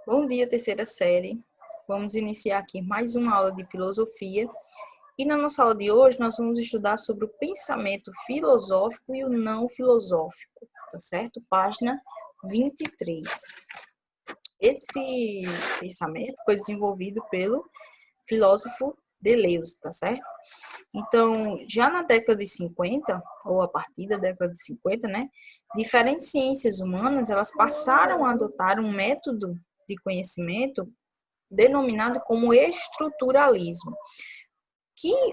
Bom dia, terceira série. Vamos iniciar aqui mais uma aula de filosofia. E na nossa aula de hoje, nós vamos estudar sobre o pensamento filosófico e o não filosófico, tá certo? Página 23. Esse pensamento foi desenvolvido pelo filósofo Deleuze, tá certo? Então, já na década de 50, ou a partir da década de 50, né, diferentes ciências humanas, elas passaram a adotar um método de conhecimento denominado como estruturalismo.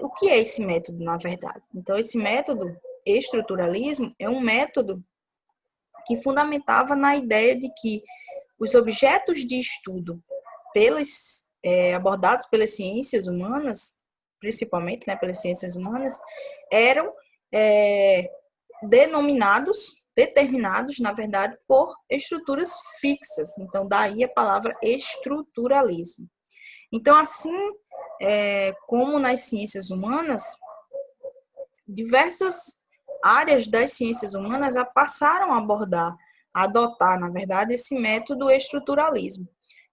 O que é esse método, na verdade? Então, esse método, estruturalismo, é um método que fundamentava na ideia de que os objetos de estudo abordados pelas ciências humanas, principalmente, né, pelas ciências humanas, eram determinados, na verdade, por estruturas fixas. Então, daí a palavra estruturalismo. Então, assim como nas ciências humanas, diversas áreas das ciências humanas passaram a adotar, na verdade, esse método estruturalismo.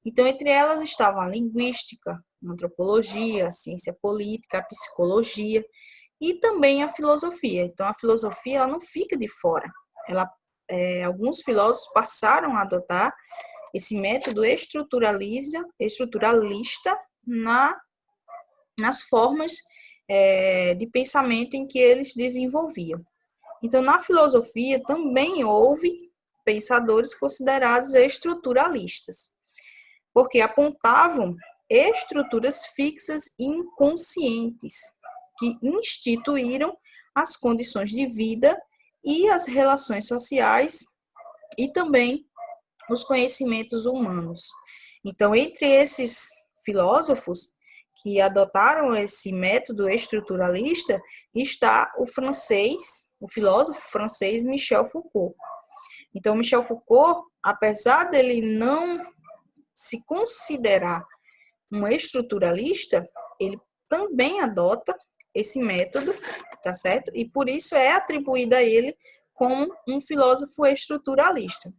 Então, entre elas estavam a linguística, a antropologia, a ciência política, a psicologia e também a filosofia. Então, a filosofia ela não fica de fora. Alguns filósofos passaram a adotar esse método estruturalista nas formas de pensamento em que eles desenvolviam. Então, na filosofia também houve pensadores considerados estruturalistas, porque apontavam estruturas fixas e inconscientes que instituíram as condições de vida e as relações sociais e também os conhecimentos humanos. Então, entre esses filósofos que adotaram esse método estruturalista está o filósofo francês Michel Foucault. Então, Michel Foucault, apesar dele não se considerar um estruturalista, ele também adota esse método, tá certo? E por isso é atribuído a ele como um filósofo estruturalista.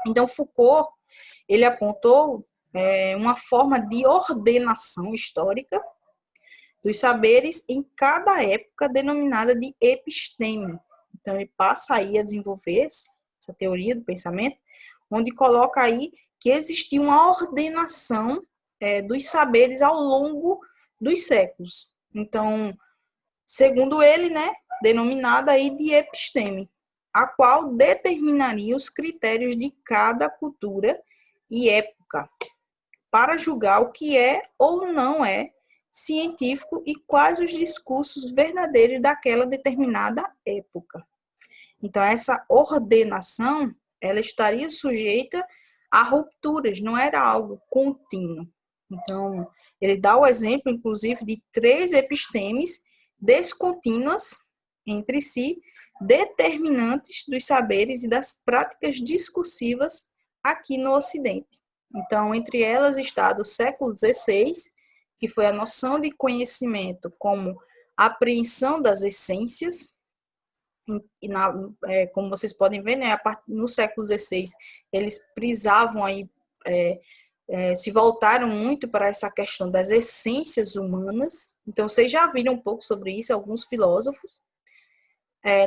Então, Foucault, ele apontou uma forma de ordenação histórica dos saberes em cada época, denominada de episteme. Então, ele passa aí a desenvolver essa teoria do pensamento, onde coloca aí que existia uma ordenação dos saberes ao longo dos séculos. Então, segundo ele, né, denominada aí de episteme, a qual determinaria os critérios de cada cultura e época para julgar o que é ou não é científico e quais os discursos verdadeiros daquela determinada época. Então, essa ordenação, ela estaria sujeita a rupturas, não era algo contínuo. Então, ele dá o exemplo, inclusive, de 3 epistemes descontínuas entre si, determinantes dos saberes e das práticas discursivas aqui no Ocidente. Então, entre elas está do século XVI, que foi a noção de conhecimento como apreensão das essências, como vocês podem ver, né, no século XVI, eles prisavam aí, se voltaram muito para essa questão das essências humanas. Então, vocês já viram um pouco sobre isso, alguns filósofos.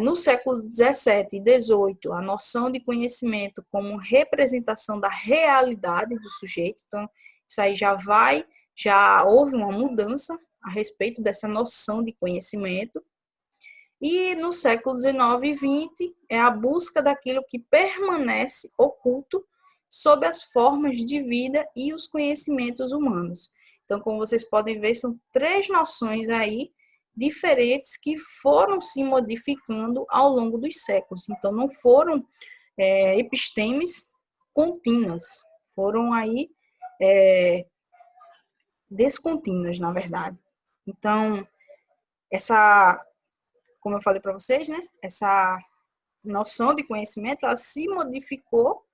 No século XVII e XVIII, a noção de conhecimento como representação da realidade do sujeito. Então, isso aí já houve uma mudança a respeito dessa noção de conhecimento. E no século XIX e XX é a busca daquilo que permanece oculto sob as formas de vida e os conhecimentos humanos. Então, como vocês podem ver, são 3 noções aí diferentes que foram se modificando ao longo dos séculos. Então, não foram epistemes contínuas, foram aí descontínuas, na verdade. Então, como eu falei para vocês, né? Essa noção de conhecimento ela se modificou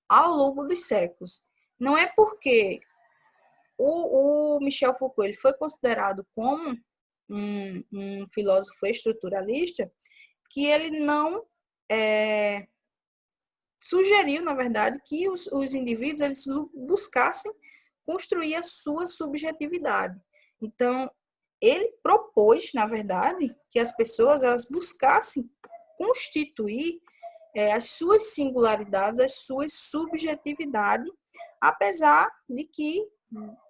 ao longo dos séculos. Não é porque o Michel Foucault ele foi considerado como um filósofo estruturalista que ele não sugeriu, na verdade, que os indivíduos eles buscassem construir a sua subjetividade. Então, ele propôs, na verdade, que as pessoas elas buscassem constituir as suas singularidades, as suas subjetividades, apesar de que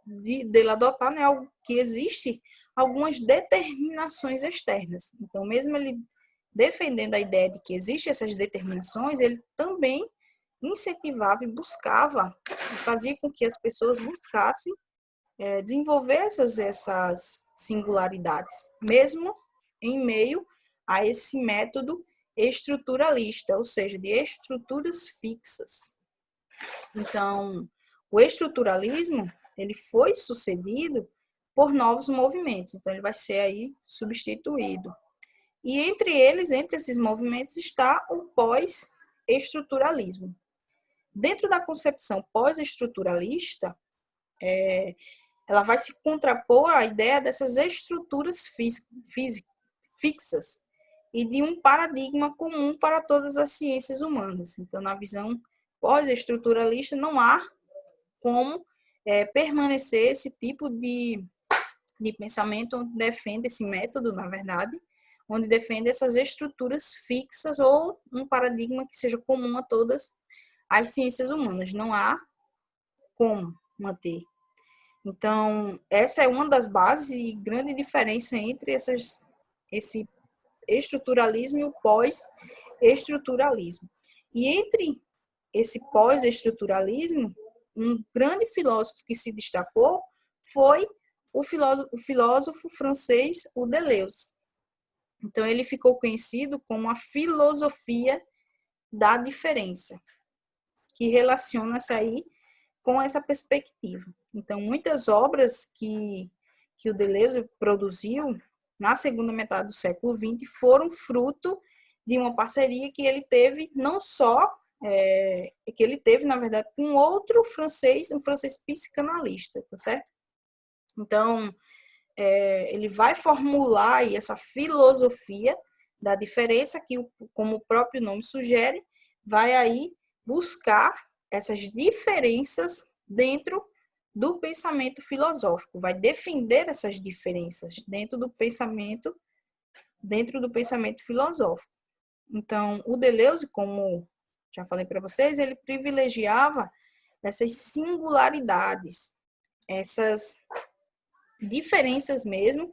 dele adotar, né, que existe algumas determinações externas. Então, mesmo ele defendendo a ideia de que existem essas determinações, ele também incentivava e buscava, e fazia com que as pessoas buscassem desenvolver essas singularidades, mesmo em meio a esse método estruturalista, ou seja, de estruturas fixas. Então, o estruturalismo, ele foi sucedido por novos movimentos, então ele vai ser aí substituído. E entre esses movimentos, está o pós-estruturalismo. Dentro da concepção pós-estruturalista, ela vai se contrapor à ideia dessas estruturas fixas e de um paradigma comum para todas as ciências humanas. Então, na visão pós-estruturalista, não há como permanecer esse tipo de pensamento onde defende esse método, na verdade, onde defende essas estruturas fixas ou um paradigma que seja comum a todas as ciências humanas. Não há como manter. Então, essa é uma das bases e grande diferença entre esse estruturalismo e o pós-estruturalismo. E entre esse pós-estruturalismo, um grande filósofo que se destacou foi o filósofo francês, o Deleuze. Então, ele ficou conhecido como a filosofia da diferença, que relaciona-se aí com essa perspectiva. Então, muitas obras que o Deleuze produziu na segunda metade do século XX foram fruto de uma parceria que ele teve, não só que ele teve, na verdade, com outro francês, um francês psicanalista, tá certo? Então, ele vai formular aí essa filosofia da diferença que, como o próprio nome sugere, vai aí buscar essas diferenças dentro do pensamento filosófico, vai defender essas diferenças dentro do pensamento filosófico. Então, o Deleuze, como já falei para vocês, ele privilegiava essas singularidades, essas diferenças mesmo,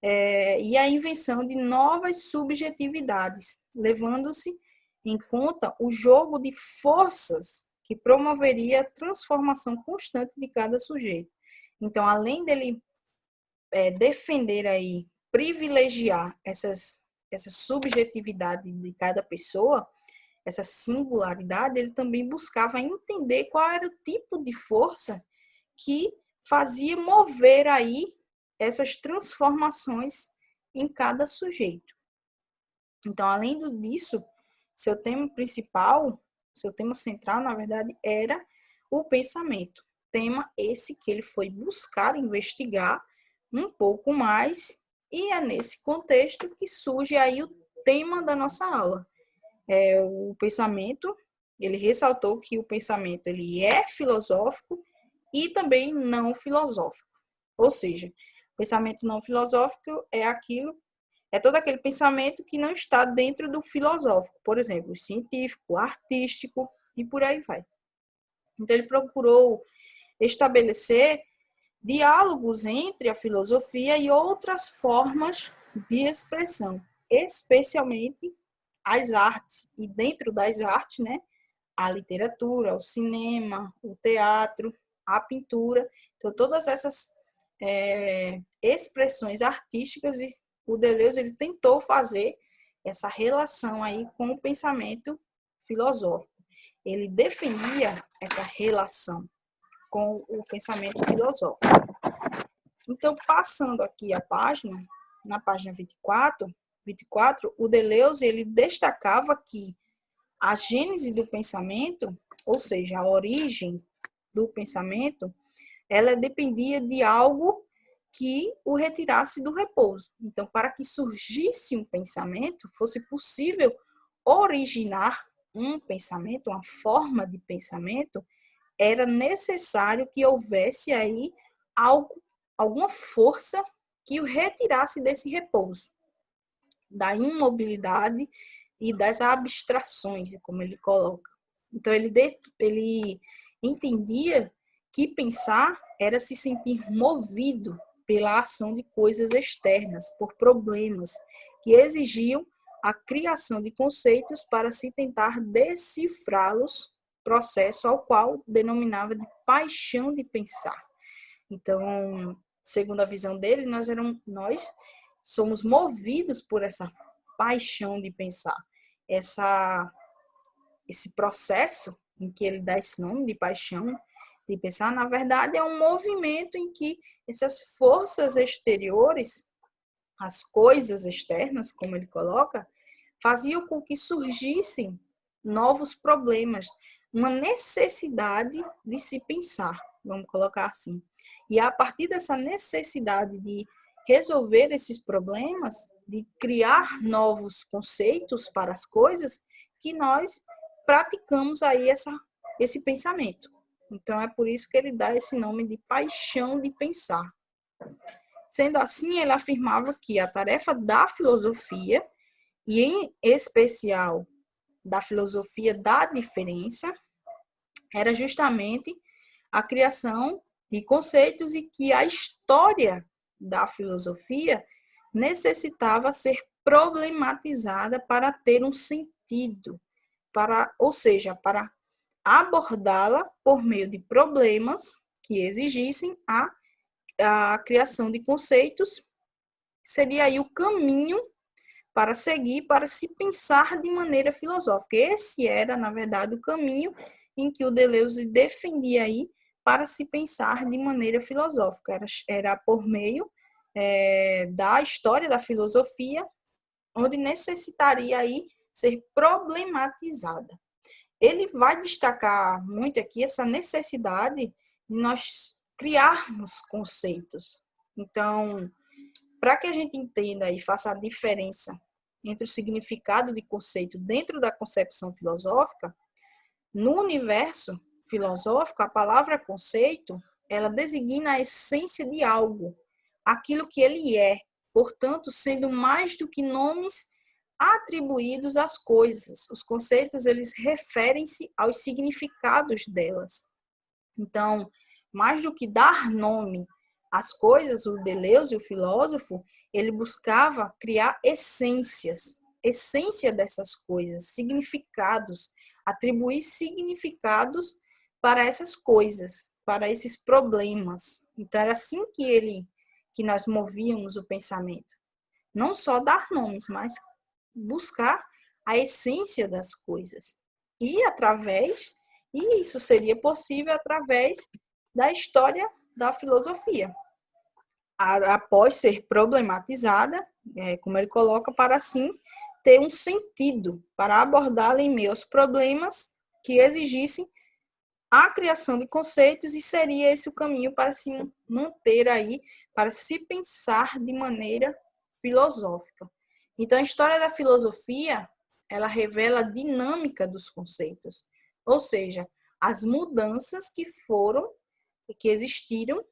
e a invenção de novas subjetividades, levando-se em conta o jogo de forças que promoveria a transformação constante de cada sujeito. Então, além dele defender aí, privilegiar essa subjetividade de cada pessoa, essa singularidade, ele também buscava entender qual era o tipo de força que fazia mover aí essas transformações em cada sujeito. Então, além disso, seu tema principal, seu tema central, na verdade, era o pensamento. Tema esse que ele foi buscar investigar um pouco mais, e é nesse contexto que surge aí o tema da nossa aula. O pensamento, ele ressaltou que o pensamento ele é filosófico e também não filosófico. Ou seja, o pensamento não filosófico é todo aquele pensamento que não está dentro do filosófico, por exemplo, científico, artístico e por aí vai. Então, ele procurou estabelecer diálogos entre a filosofia e outras formas de expressão, especialmente as artes, e dentro das artes, né, a literatura, o cinema, o teatro, a pintura. Então, todas essas expressões artísticas, e o Deleuze ele tentou fazer essa relação aí com o pensamento filosófico. Ele defendia essa relação com o pensamento filosófico. Então, passando aqui a página, na página 24, o Deleuze ele destacava que a gênese do pensamento, ou seja, a origem do pensamento, ela dependia de algo que o retirasse do repouso. Então, para que surgisse um pensamento, fosse possível originar um pensamento, uma forma de pensamento, era necessário que houvesse aí algo, alguma força que o retirasse desse repouso, da imobilidade e das abstrações, como ele coloca. Então, ele entendia que pensar era se sentir movido pela ação de coisas externas, por problemas que exigiam a criação de conceitos para se tentar decifrá-los, processo ao qual denominava de paixão de pensar. Então, segundo a visão dele, nós somos movidos por essa paixão de pensar, esse processo em que ele dá esse nome de paixão de pensar, na verdade, é um movimento em que essas forças exteriores, as coisas externas, como ele coloca, faziam com que surgissem novos problemas, uma necessidade de se pensar, vamos colocar assim. E a partir dessa necessidade de resolver esses problemas, de criar novos conceitos para as coisas, que nós praticamos aí esse pensamento. Então, é por isso que ele dá esse nome de paixão de pensar. Sendo assim, ele afirmava que a tarefa da filosofia, e em especial da filosofia da diferença, era justamente a criação de conceitos e que a história da filosofia necessitava ser problematizada para ter um sentido, ou seja, para abordá-la por meio de problemas que exigissem a criação de conceitos, seria aí o caminho para seguir, para se pensar de maneira filosófica. Esse era, na verdade, o caminho em que o Deleuze defendia aí para se pensar de maneira filosófica. Era por meio da história da filosofia, onde necessitaria aí ser problematizada. Ele vai destacar muito aqui essa necessidade de nós criarmos conceitos. Então, para que a gente entenda e faça a diferença entre o significado de conceito dentro da concepção filosófica, no universo filosófico, a palavra conceito, ela designa a essência de algo, aquilo que ele é, portanto, sendo mais do que nomes atribuídos às coisas. Os conceitos, eles referem-se aos significados delas. Então, mais do que dar nome às coisas, o Deleuze, o filósofo, ele buscava criar essências, essência dessas coisas, significados, atribuir significados para essas coisas, para esses problemas. Então, era assim que nós movíamos o pensamento. Não só dar nomes, mas buscar a essência das coisas. E isso seria possível através da história da filosofia. Após ser problematizada, como ele coloca, para assim ter um sentido, para abordá-la em meio aos problemas que exigissem a criação de conceitos, e seria esse o caminho para se manter aí, para se pensar de maneira filosófica. Então, a história da filosofia, ela revela a dinâmica dos conceitos, ou seja, as mudanças que existiram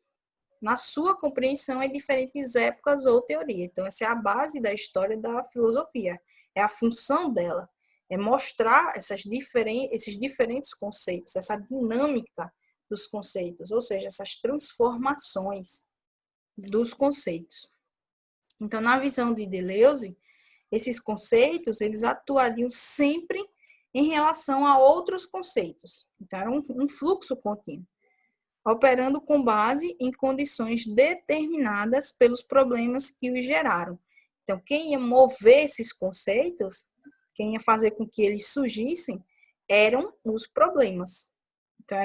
na sua compreensão em diferentes épocas ou teorias. Então, essa é a base da história da filosofia, é a função dela, é mostrar esses diferentes conceitos, essa dinâmica dos conceitos, ou seja, essas transformações dos conceitos. Então, na visão de Deleuze, esses conceitos, eles atuariam sempre em relação a outros conceitos. Então, era um fluxo contínuo, operando com base em condições determinadas pelos problemas que os geraram. Então, quem ia mover esses conceitos, quem ia fazer com que eles surgissem, eram os problemas. Então,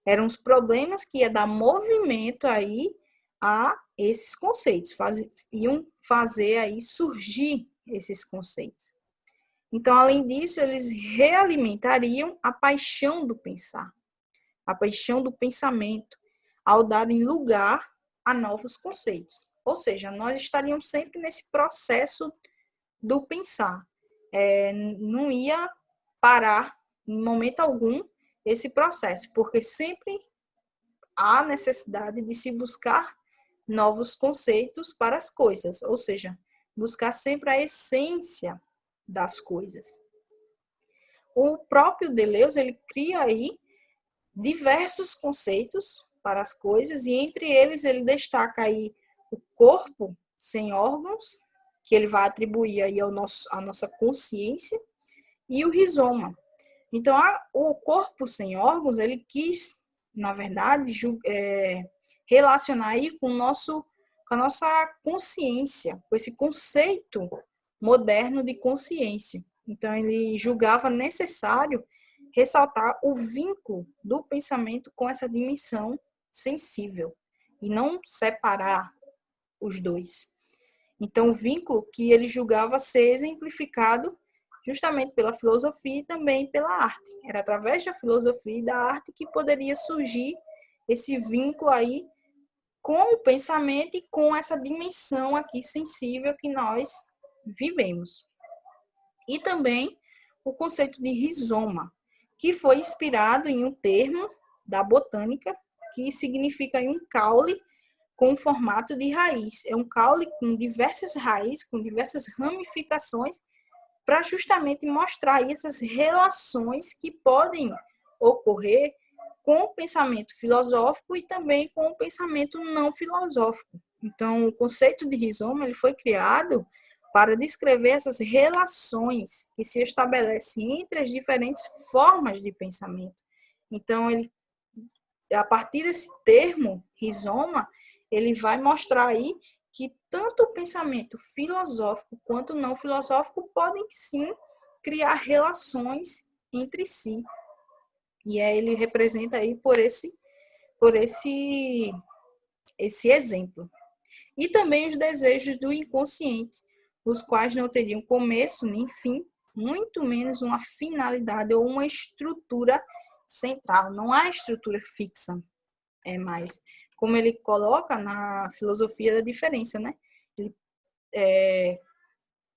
eram os problemas que ia dar movimento aí a esses conceitos, iam fazer aí surgir esses conceitos. Então, além disso, eles realimentariam a paixão do pensar, a paixão do pensamento, ao darem lugar a novos conceitos. Ou seja, nós estaríamos sempre nesse processo do pensar. não ia parar em momento algum esse processo, porque sempre há necessidade de se buscar novos conceitos para as coisas, ou seja, buscar sempre a essência das coisas. O próprio Deleuze, ele cria aí diversos conceitos para as coisas, e entre eles ele destaca aí o corpo sem órgãos, que ele vai atribuir aí à nossa consciência, e o rizoma. Então, o corpo sem órgãos, ele quis, na verdade, relacionar aí com a nossa consciência, com esse conceito moderno de consciência. Então, ele julgava necessário ressaltar o vínculo do pensamento com essa dimensão sensível e não separar os dois. Então, o vínculo que ele julgava ser exemplificado justamente pela filosofia e também pela arte. Era através da filosofia e da arte que poderia surgir esse vínculo aí com o pensamento e com essa dimensão aqui sensível que nós vivemos. E também o conceito de rizoma, que foi inspirado em um termo da botânica que significa um caule com formato de raiz. É um caule com diversas raízes, com diversas ramificações, para justamente mostrar aí essas relações que podem ocorrer com o pensamento filosófico e também com o pensamento não filosófico. Então, o conceito de rizoma ele foi criado para descrever essas relações que se estabelecem entre as diferentes formas de pensamento. Então, a partir desse termo, rizoma, ele vai mostrar aí que tanto o pensamento filosófico quanto o não filosófico podem sim criar relações entre si. E aí ele representa aí por esse exemplo. E também os desejos do inconsciente, os quais não teriam começo nem fim, muito menos uma finalidade ou uma estrutura central. Não há estrutura fixa, mais como ele coloca na filosofia da diferença, né? Ele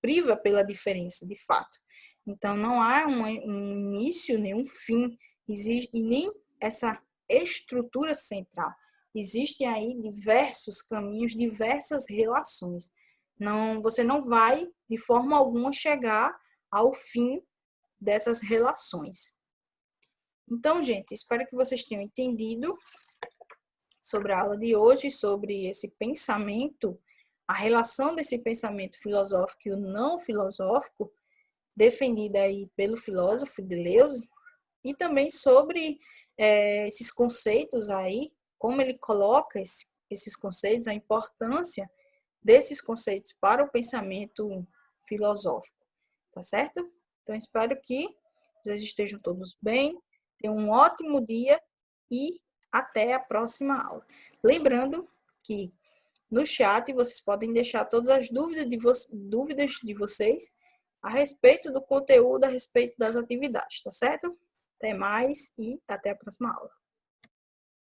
priva pela diferença, de fato. Então, não há um início, nem um fim, e nem essa estrutura central. Existem aí diversos caminhos, diversas relações. Você não vai, de forma alguma, chegar ao fim dessas relações. Então, gente, espero que vocês tenham entendido sobre a aula de hoje, sobre esse pensamento, a relação desse pensamento filosófico e o não filosófico, defendida aí pelo filósofo Deleuze, e também sobre esses conceitos aí, como ele coloca esses conceitos, a importância desses conceitos para o pensamento filosófico, tá certo? Então, espero que vocês estejam todos bem, tenham um ótimo dia e até a próxima aula. Lembrando que no chat vocês podem deixar todas as dúvidas de vocês a respeito do conteúdo, a respeito das atividades, tá certo? Até mais e até a próxima aula.